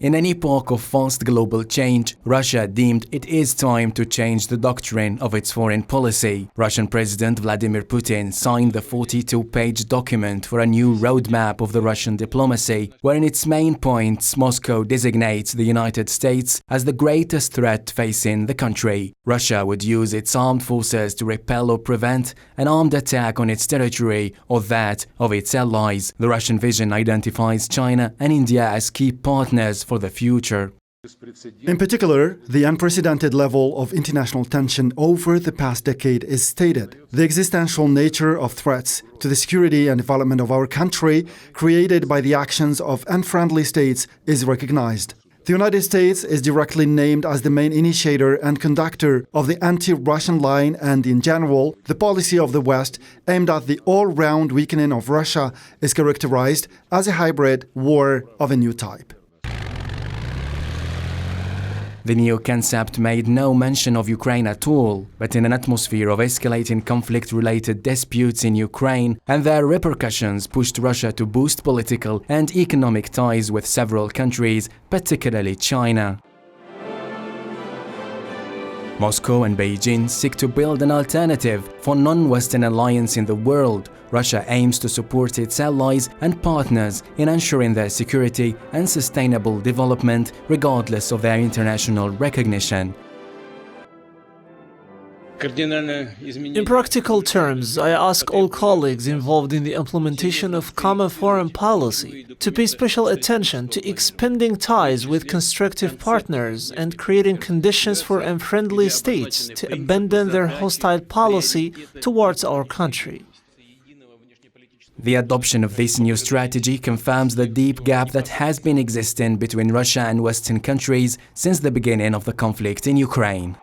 In an epoch of fast global change, Russia deemed it is time to change the doctrine of its foreign policy. Russian President Vladimir Putin signed the 42-page document for a new roadmap of the Russian diplomacy, where in its main points Moscow designates the United States as the greatest threat facing the country. Russia would use its armed forces to repel or prevent an armed attack on its territory or that of its allies. The Russian vision identifies China and India as key partners for the future. In particular, the unprecedented level of international tension over the past decade is stated. The existential nature of threats to the security and development of our country created by the actions of unfriendly states is recognized. The United States is directly named as the main initiator and conductor of the anti-Russian line, and in general, the policy of the West aimed at the all-round weakening of Russia is characterized as a hybrid war of a new type. The new concept made no mention of Ukraine at all, but in an atmosphere of escalating conflict-related disputes in Ukraine and their repercussions pushed Russia to boost political and economic ties with several countries, particularly China. Moscow and Beijing seek to build an alternative for non-Western alliance in the world. Russia aims to support its allies and partners in ensuring their security and sustainable development regardless of their international recognition. In practical terms, I ask all colleagues involved in the implementation of common foreign policy to pay special attention to expanding ties with constructive partners and creating conditions for unfriendly states to abandon their hostile policy towards our country. The adoption of this new strategy confirms the deep gap that has been existing between Russia and Western countries since the beginning of the conflict in Ukraine.